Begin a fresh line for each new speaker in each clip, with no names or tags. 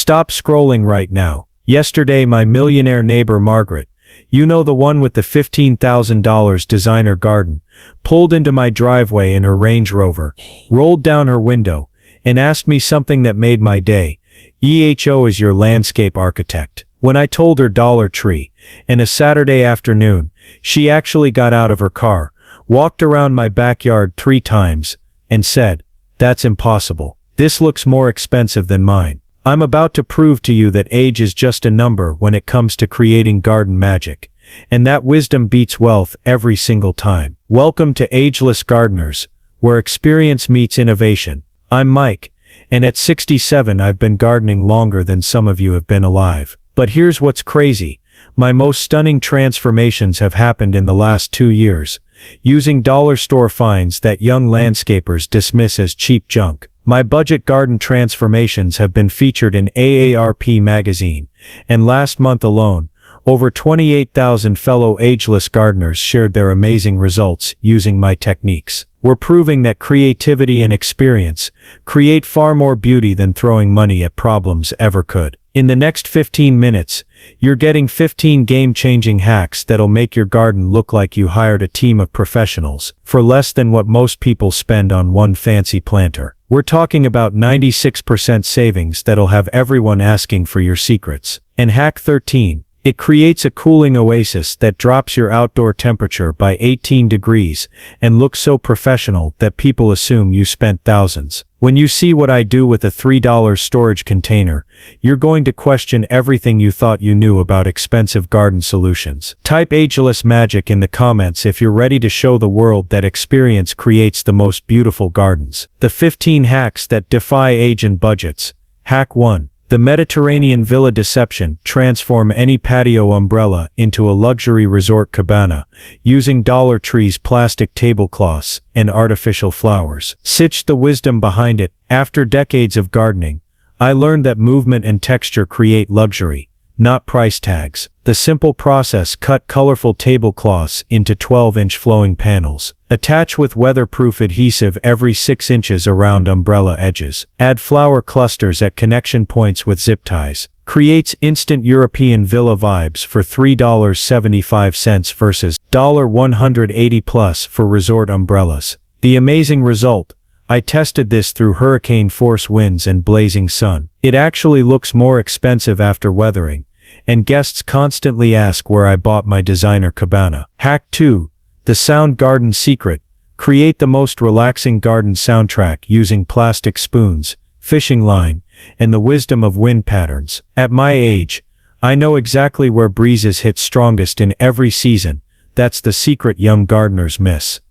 Stop scrolling right now. Yesterday my millionaire neighbor Margaret, you know the one with the $15,000 designer garden, pulled into my driveway in her Range Rover, rolled down her window, and asked me something that made my day. "EHO is your landscape architect." When I told her Dollar Tree, and a Saturday afternoon, she actually got out of her car, walked around my backyard 3 times, and said, "That's impossible. This looks more expensive than mine." I'm about to prove to you that age is just a number when it comes to creating garden magic, and that wisdom beats wealth every single time. Welcome to Ageless Gardeners, where experience meets innovation. I'm Mike, and at 67 I've been gardening longer than some of you have been alive. But here's what's crazy. My most stunning transformations have happened in the last 2 years, using dollar store finds that young landscapers dismiss as cheap junk. My budget garden transformations have been featured in AARP magazine, and last month alone, over 28,000 fellow ageless gardeners shared their amazing results using my techniques. We're proving that creativity and experience create far more beauty than throwing money at problems ever could. In the next 15 minutes, you're getting 15 game-changing hacks that'll make your garden look like you hired a team of professionals for less than what most people spend on one fancy planter. We're talking about 96% savings that'll have everyone asking for your secrets. And hack 13. It creates a cooling oasis that drops your outdoor temperature by 18 degrees and looks so professional that people assume you spent thousands. When you see what I do with a $3 storage container, you're going to question everything you thought you knew about expensive garden solutions. Type Ageless Magic in the comments if you're ready to show the world that experience creates the most beautiful gardens. The 15 hacks that defy age and budgets. Hack 1. The Mediterranean Villa Deception. Transform any patio umbrella into a luxury resort cabana using Dollar Tree's plastic tablecloths and artificial flowers. Sitch the wisdom behind it. After decades of gardening, I learned that movement and texture create luxury, not price tags. The simple process: cut colorful tablecloths into 12-inch flowing panels. Attach with weatherproof adhesive every 6 inches around umbrella edges. Add flower clusters at connection points with zip ties. Creates instant European villa vibes for $3.75 versus $180 plus for resort umbrellas. The amazing result: I tested this through hurricane force winds and blazing sun. It actually looks more expensive after weathering, and guests constantly ask where I bought my designer cabana. Hack 2. The Sound Garden Secret. Create the most relaxing garden soundtrack using plastic spoons, fishing line, and the wisdom of wind patterns. At my age, I know exactly where breezes hit strongest in every season. That's the secret young gardeners miss.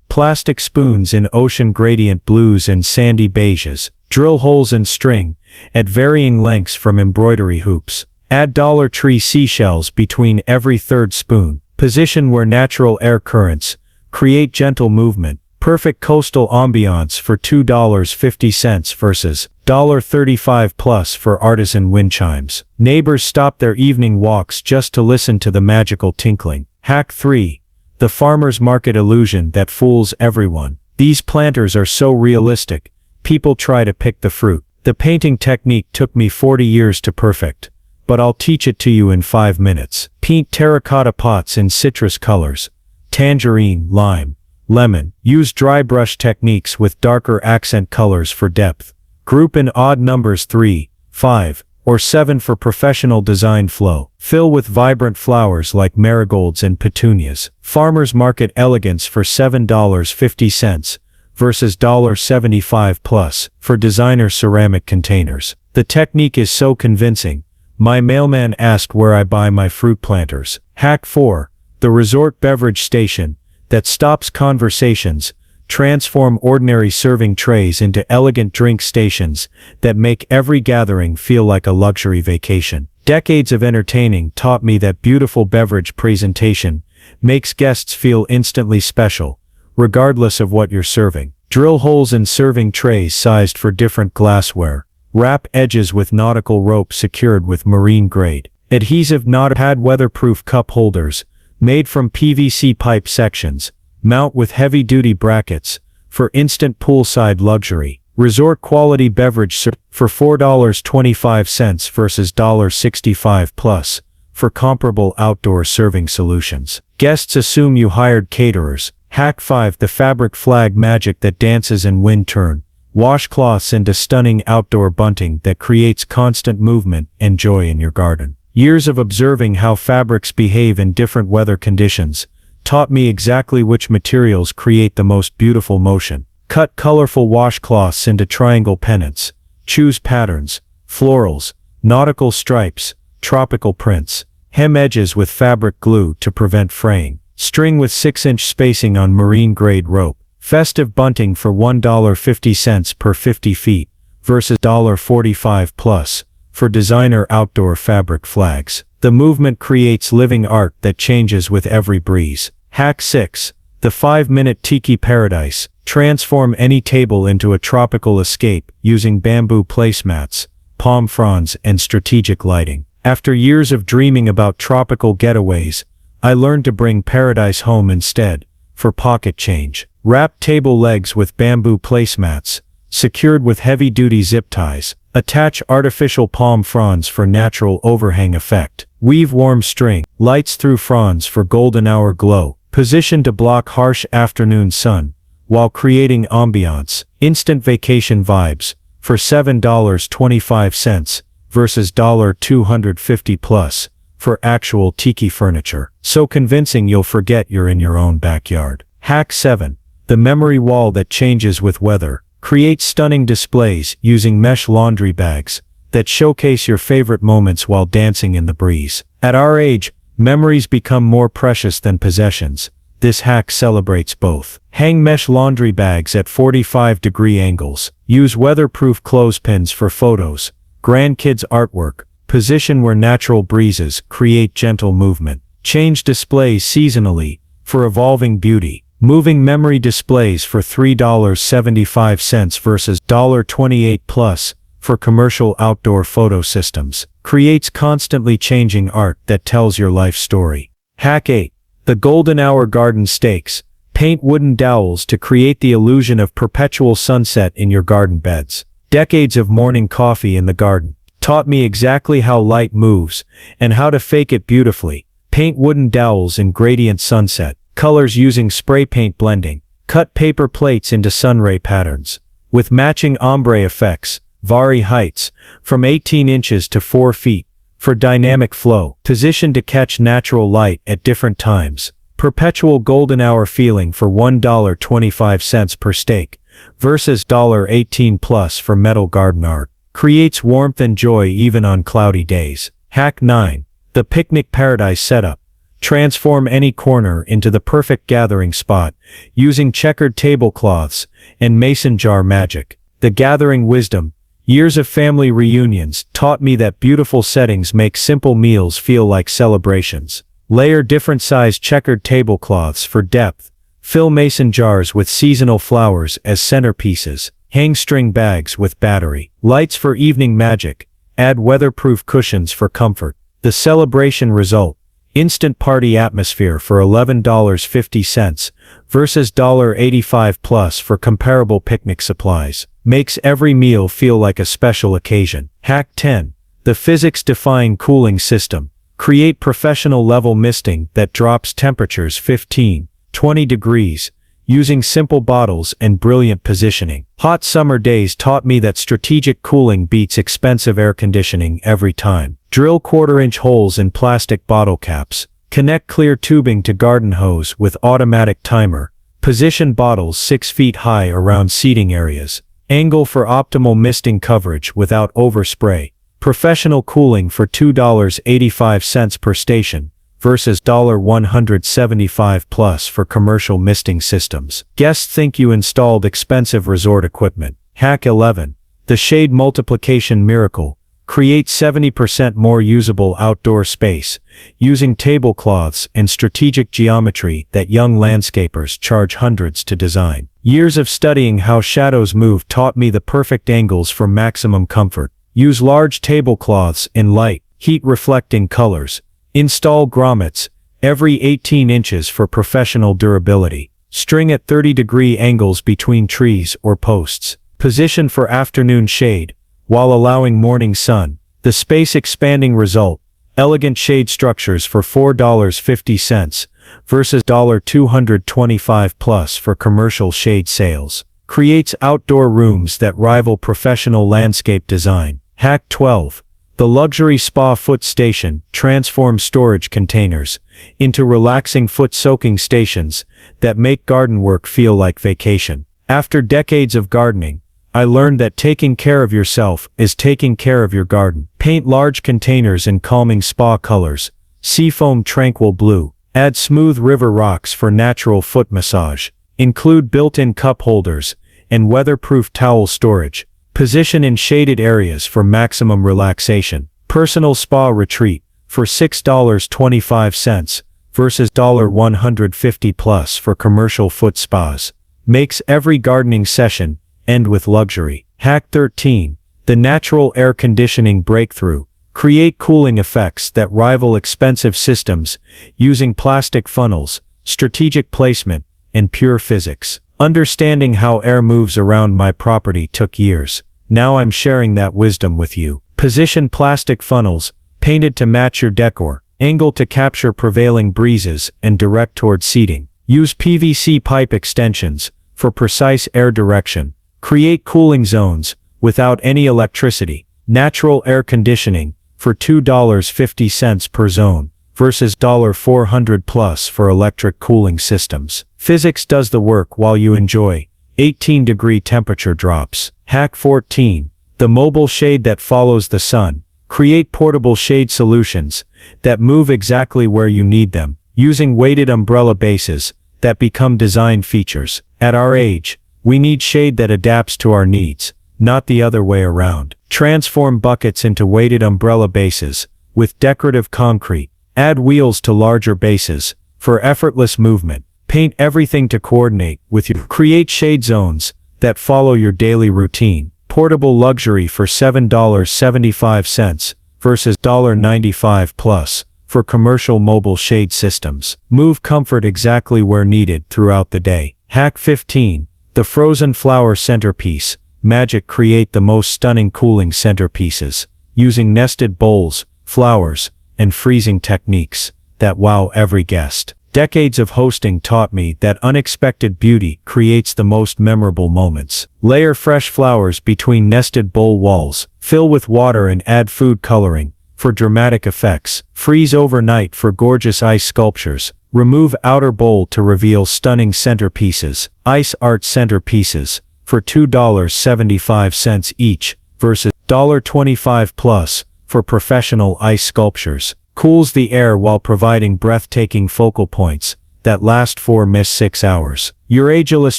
Plastic spoons in ocean gradient blues and sandy beiges. Drill holes in string at varying lengths from embroidery hoops. Add Dollar Tree seashells between every third spoon. Position where natural air currents create gentle movement. Perfect coastal ambiance for $2.50 versus $1.35 plus for artisan wind chimes. Neighbors stop their evening walks just to listen to the magical tinkling. Hack 3. The farmer's market illusion that fools everyone. These planters are so realistic, people try to pick the fruit. The painting technique took me 40 years to perfect, but I'll teach it to you in 5 minutes. Paint terracotta pots in citrus colors: tangerine, lime, lemon. Use dry brush techniques with darker accent colors for depth. Group in odd numbers 3, 5, or 7 for professional design flow. Fill with vibrant flowers like marigolds and petunias. Farmers market elegance for $7.50 versus $1.75 plus for designer ceramic containers. The technique is so convincing, my mailman asked where I buy my fruit planters. Hack 4. The resort beverage station that stops conversations. Transform ordinary serving trays into elegant drink stations that make every gathering feel like a luxury vacation. Decades of entertaining taught me that beautiful beverage presentation makes guests feel instantly special, regardless of what you're serving. Drill holes in serving trays sized for different glassware. Wrap edges with nautical rope secured with marine grade adhesive. Add weatherproof cup holders made from PVC pipe sections. Mount with heavy-duty brackets for instant poolside luxury. Resort quality beverage for $4.25 versus $1.65 plus for comparable outdoor serving solutions. Guests assume you hired caterers. Hack 5. The fabric flag magic that dances in wind. Turn washcloths into stunning outdoor bunting that creates constant movement and joy in your garden. Years of observing how fabrics behave in different weather conditions taught me exactly which materials create the most beautiful motion. Cut colorful washcloths into triangle pennants. Choose patterns, florals, nautical stripes, tropical prints. Hem edges with fabric glue to prevent fraying. String with 6-inch spacing on marine-grade rope. Festive bunting for $1.50 per 50 feet versus $1.45 plus for designer outdoor fabric flags. The movement creates living art that changes with every breeze. Hack 6. The 5-minute tiki paradise. Transform any table into a tropical escape using bamboo placemats, palm fronds, and strategic lighting. After years of dreaming about tropical getaways, I learned to bring paradise home instead, for pocket change. Wrap table legs with bamboo placemats, secured with heavy-duty zip ties. Attach artificial palm fronds for natural overhang effect. Weave warm string, lights through fronds for golden hour glow. Position to block harsh afternoon sun, while creating ambiance. Instant vacation vibes, for $7.25 versus $250 plus, for actual tiki furniture. So convincing you'll forget you're in your own backyard. Hack 7. The memory wall that changes with weather. Create stunning displays using mesh laundry bags that showcase your favorite moments while dancing in the breeze. At our age, memories become more precious than possessions. This hack celebrates both. Hang mesh laundry bags at 45-degree angles. Use weatherproof clothespins for photos, grandkids' artwork. Position where natural breezes create gentle movement. Change displays seasonally for evolving beauty. Moving memory displays for $3.75 versus $1.28 plus for commercial outdoor photo systems. Creates constantly changing art that tells your life story. Hack 8. The golden hour garden stakes. Paint wooden dowels to create the illusion of perpetual sunset in your garden beds. Decades of morning coffee in the garden taught me exactly how light moves and how to fake it beautifully. Paint wooden dowels in gradient sunset. Colors using spray paint blending. Cut paper plates into sunray patterns with matching ombre effects. Vary heights from 18 inches to 4 feet for dynamic flow. Position to catch natural light at different times. Perpetual golden hour feeling for $1.25 per stake versus $1.18 plus for metal garden art. Creates warmth and joy even on cloudy days. Hack 9. The picnic paradise setup. Transform any corner into the perfect gathering spot using checkered tablecloths and mason jar magic. The gathering wisdom. Years of family reunions taught me that beautiful settings make simple meals feel like celebrations. Layer different size checkered tablecloths for depth. Fill mason jars with seasonal flowers as centerpieces. Hang string bags with battery lights for evening magic. Add weatherproof cushions for comfort. The celebration result. Instant party atmosphere for $11.50 versus $1.85 plus for comparable picnic supplies. Makes every meal feel like a special occasion. Hack 10. The physics-defying cooling system. Create professional level misting that drops temperatures 15, 20 degrees using simple bottles and brilliant positioning. Hot summer days taught me that strategic cooling beats expensive air conditioning every time. Drill 1/4-inch holes in plastic bottle caps. Connect clear tubing to garden hose with automatic timer. Position bottles 6 feet high around seating areas. Angle for optimal misting coverage without overspray. Professional cooling for $2.85 per station versus $175 plus for commercial misting systems. Guests think you installed expensive resort equipment. Hack 11. The shade multiplication miracle. Create 70% more usable outdoor space using tablecloths and strategic geometry that young landscapers charge hundreds to design. Years of studying how shadows move taught me the perfect angles for maximum comfort. Use large tablecloths in light, heat-reflecting colors. Install grommets every 18 inches for professional durability. String at 30-degree angles between trees or posts. Position for afternoon shade, while allowing morning sun. The space-expanding result, elegant shade structures for $4.50 versus $225 plus for commercial shade sales. Creates outdoor rooms that rival professional landscape design. Hack 12. The luxury spa foot station transforms storage containers into relaxing foot-soaking stations that make garden work feel like vacation. After decades of gardening, I learned that taking care of yourself is taking care of your garden. Paint large containers in calming spa colors. Seafoam tranquil blue. Add smooth river rocks for natural foot massage. Include built-in cup holders and weatherproof towel storage. Position in shaded areas for maximum relaxation. Personal spa retreat for $6.25 versus $150 plus for commercial foot spas. Makes every gardening session end with luxury. Hack 13. The natural air conditioning breakthrough. Create cooling effects that rival expensive systems using plastic funnels, strategic placement, and pure physics. Understanding how air moves around my property took years. Now I'm sharing that wisdom with you. Position plastic funnels, painted to match your decor, angle to capture prevailing breezes and direct toward seating. Use PVC pipe extensions for precise air direction. Create cooling zones without any electricity. Natural air conditioning for $2.50 per zone versus $400 plus for electric cooling systems. Physics does the work while you enjoy 18-degree temperature drops. Hack 14. The mobile shade that follows the sun. Create portable shade solutions that move exactly where you need them, using weighted umbrella bases that become design features. At our age, we need shade that adapts to our needs, not the other way around. Transform buckets into weighted umbrella bases with decorative concrete. Add wheels to larger bases for effortless movement. Paint everything to coordinate with you. Create shade zones that follow your daily routine. Portable luxury for $7.75 versus $1.95 plus for commercial mobile shade systems. Move comfort exactly where needed throughout the day. Hack 15. The frozen flower centerpiece. Magic. Create the most stunning cooling centerpieces using nested bowls, flowers, and freezing techniques that wow every guest. Decades of hosting taught me that unexpected beauty creates the most memorable moments. Layer fresh flowers between nested bowl walls, fill with water and add food coloring for dramatic effects. Freeze overnight for gorgeous ice sculptures. Remove outer bowl to reveal stunning centerpieces. Ice art centerpieces for $2.75 each versus $1.25 plus for professional ice sculptures. Cools the air while providing breathtaking focal points that last 6 hours. Your ageless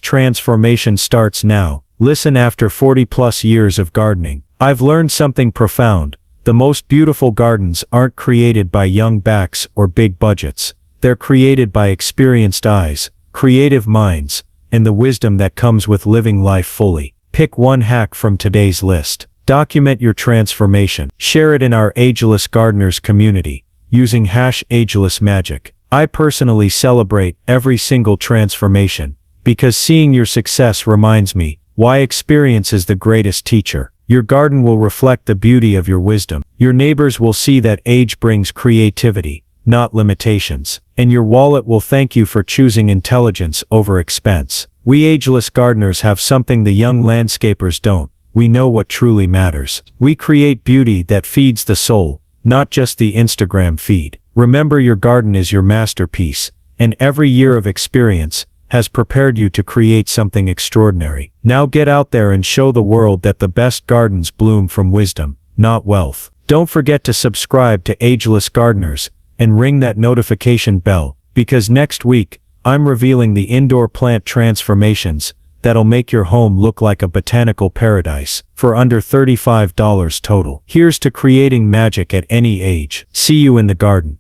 transformation starts now. Listen. After 40 plus years of gardening, I've learned something profound. The most beautiful gardens aren't created by young backs or big budgets. They're created by experienced eyes, creative minds, and the wisdom that comes with living life fully. Pick one hack from today's list. Document your transformation. Share it in our Ageless Gardeners community using #AgelessMagic. I personally celebrate every single transformation because seeing your success reminds me why experience is the greatest teacher. Your garden will reflect the beauty of your wisdom. Your neighbors will see that age brings creativity, not limitations. And your wallet will thank you for choosing intelligence over expense. We Ageless Gardeners have something the young landscapers don't. We know what truly matters. We create beauty that feeds the soul, not just the Instagram feed. Remember, your garden is your masterpiece, and every year of experience has prepared you to create something extraordinary. Now get out there and show the world that the best gardens bloom from wisdom, not wealth. Don't forget to subscribe to Ageless Gardeners and ring that notification bell, because next week, I'm revealing the indoor plant transformations that'll make your home look like a botanical paradise for under $35 total. Here's to creating magic at any age. See you in the garden.